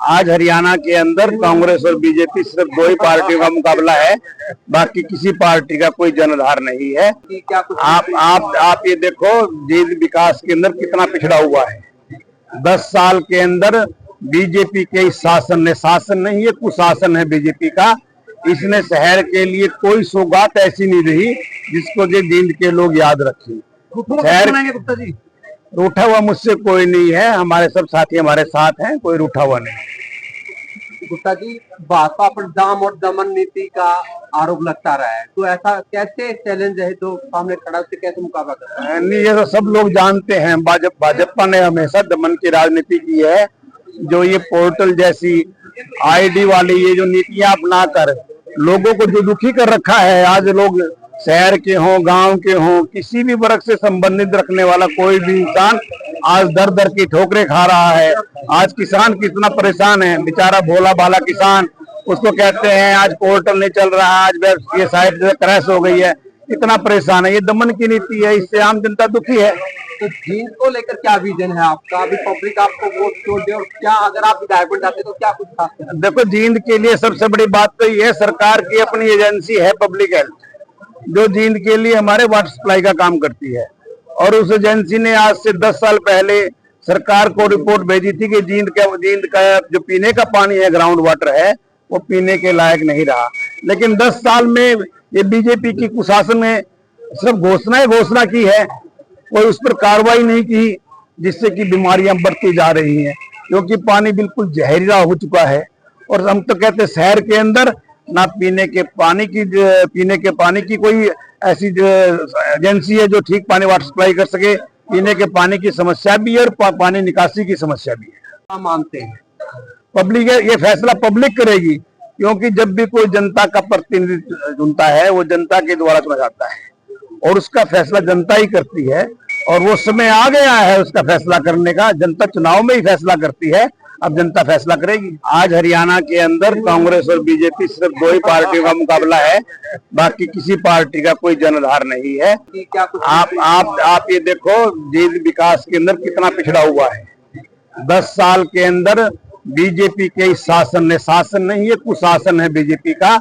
आज हरियाणा के अंदर कांग्रेस और बीजेपी सिर्फ दो ही पार्टियों का मुकाबला है, बाकी किसी पार्टी का कोई जनाधार नहीं है। आप ये देखो जींद विकास के अंदर कितना पिछड़ा हुआ है। 10 साल के अंदर बीजेपी के इस शासन नहीं, ये कुशासन है बीजेपी का। इसने शहर के लिए कोई सौगात ऐसी नहीं रही जिसको जो जींद के लोग याद रखें। गुप्ता जी, रूठा हुआ मुझसे कोई नहीं है, हमारे सब साथी हमारे साथ हैं, कोई रूठा हुआ नहीं। गुप्ता जी, भाजपा पर दाम और दमन नीति का आरोप लगता रहा है, तो ऐसा कैसे चैलेंज है तो सामने खड़ा उससे कैसे मुकाबला करता है? नहीं, ये तो सब लोग जानते हैं। भाजपा ने हमेशा दमन की राजनीति की है। जो ये पोर्टल जैसी आईडी वाली ये जो नीतियां अपनाकर लोगों को जो दुखी कर रखा है, आज लोग शहर के हों गांव के हों किसी भी वर्ग से संबंधित रखने वाला कोई भी इंसान आज दर दर की ठोकरें खा रहा है। आज किसान कितना परेशान है, बेचारा भोला भाला किसान, उसको कहते हैं आज पोर्टल नहीं चल रहा, आज ये साइट क्रैश हो गई है, इतना परेशान है। ये दमन की नीति है, इससे आम जनता दुखी है। तो जींद को लेकर क्या विजन है आपका? अभी पब्लिक आपको वोट छोड़ दे और क्या अगर आप विधायक बन जाते तो क्या कुछ खास है? देखो, जींद के लिए सबसे बड़ी बात तो ये है, सरकार की अपनी एजेंसी है पब्लिक हेल्थ, जो जींद के लिए हमारे वाटर सप्लाई का काम करती है। और उस एजेंसी ने आज से 10 साल पहले सरकार को रिपोर्ट भेजी थी कि जींद का जो पीने का पानी है, ग्राउंड वाटर है, वो पीने के लायक नहीं रहा। लेकिन 10 साल में ये बीजेपी की कुशासन ने सिर्फ घोषणा की है, कोई उस पर कार्रवाई नहीं की, जिससे कि बीमारियां बढ़ती जा रही हैं, क्योंकि पानी बिल्कुल जहरीला हो चुका है। और हम तो कहते हैं शहर के अंदर ना पीने के पानी की कोई ऐसी एजेंसी है जो ठीक पानी वाटर सप्लाई कर सके। पीने के पानी की समस्या भी है और पानी निकासी की समस्या भी है। क्या मानते हैं? पब्लिक है, ये फैसला पब्लिक करेगी, क्योंकि जब भी कोई जनता का प्रतिनिधि चुनता है वो जनता के द्वारा चुना जाता है और उसका फैसला जनता ही करती है। और वो समय आ गया है उसका फैसला करने का, जनता चुनाव में ही फैसला करती है, अब जनता फैसला करेगी। आज हरियाणा के अंदर कांग्रेस और बीजेपी सिर्फ दो ही पार्टियों का मुकाबला है, बाकी किसी पार्टी का कोई जनाधार नहीं है। आप ये देखो जींद विकास के अंदर कितना पिछड़ा हुआ है। 10 साल के अंदर बीजेपी के इस शासन नहीं, ये कुशासन है बीजेपी का।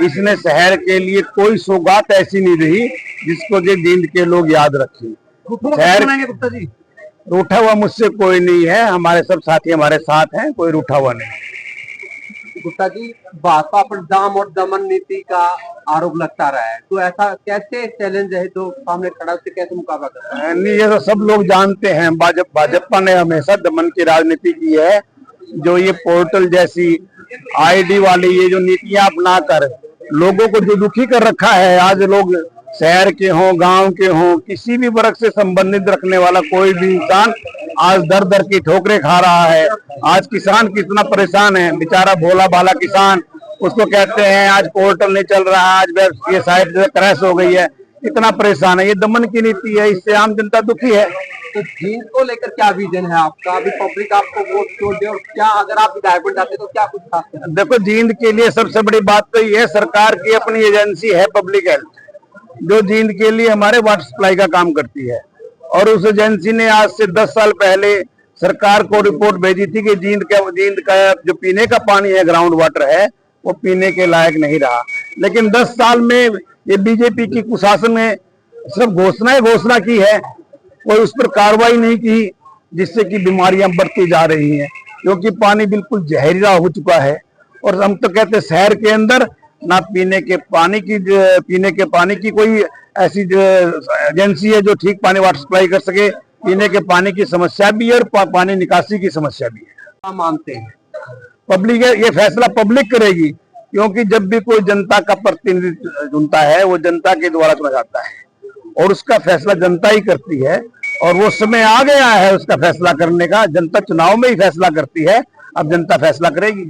इसने शहर के लिए कोई सौगात ऐसी नहीं रही जिसको जो जींद के लोग याद रखें। गुप्ता जी, रूठा हुआ मुझसे कोई नहीं है, हमारे सब साथी हमारे साथ हैं, कोई रूठा हुआ नहीं। गुप्ता जी, भाजपा पर दाम और दमन नीति का आरोप लगता रहा है, तो ऐसा कैसे चैलेंज है तो सामने खड़ा उससे कैसे मुकाबला करता है? नहीं, ये तो सब लोग जानते हैं। भाजपा ने हमेशा दमन की राजनीति की है। जो ये पोर्टल जैसी आईडी वाली ये जो नीतियां अपनाकर लोगों को जो दुखी कर रखा है, आज लोग शहर के हों गांव के हों किसी भी वर्ग से संबंधित रखने वाला कोई भी इंसान आज दर दर की ठोकरें खा रहा है। आज किसान कितना परेशान है, बेचारा भोला भाला किसान, उसको कहते हैं आज पोर्टल नहीं चल रहा, आज ये साइट क्रैश हो गई है, इतना परेशान है। ये दमन की नीति है, इससे आम जनता दुखी है। तो जींद को लेकर क्या विजन है आपका? अभी पब्लिक आपको वोट छोड़ दे और क्या अगर आप विधायक बन जाते तो क्या कुछ खास है? देखो, जींद के लिए सबसे बड़ी बात तो ये है, सरकार की अपनी एजेंसी है पब्लिक हेल्थ, जो जींद के लिए हमारे वाटर सप्लाई का काम करती है। और उस एजेंसी ने आज से 10 साल पहले सरकार को रिपोर्ट भेजी थी कि जींद का जो पीने का पानी है, ग्राउंड वाटर है, वो पीने के लायक नहीं रहा। लेकिन 10 साल में ये बीजेपी की कुशासन ने सिर्फ घोषणा की है, कोई उस पर कार्रवाई नहीं की, जिससे कि बीमारियां बढ़ती जा रही हैं, क्योंकि पानी बिल्कुल जहरीला हो चुका है। और हम तो कहते हैं शहर के अंदर ना पीने के पानी की कोई ऐसी एजेंसी है जो ठीक पानी वाटर सप्लाई कर सके। पीने के पानी की समस्या भी है और पानी निकासी की समस्या भी है। क्या मानते हैं? पब्लिक है, ये फैसला पब्लिक करेगी, क्योंकि जब भी कोई जनता का प्रतिनिधि चुनता है वो जनता के द्वारा चुना जाता है और उसका फैसला जनता ही करती है। और वो समय आ गया है उसका फैसला करने का, जनता चुनाव में ही फैसला करती है, अब जनता फैसला करेगी।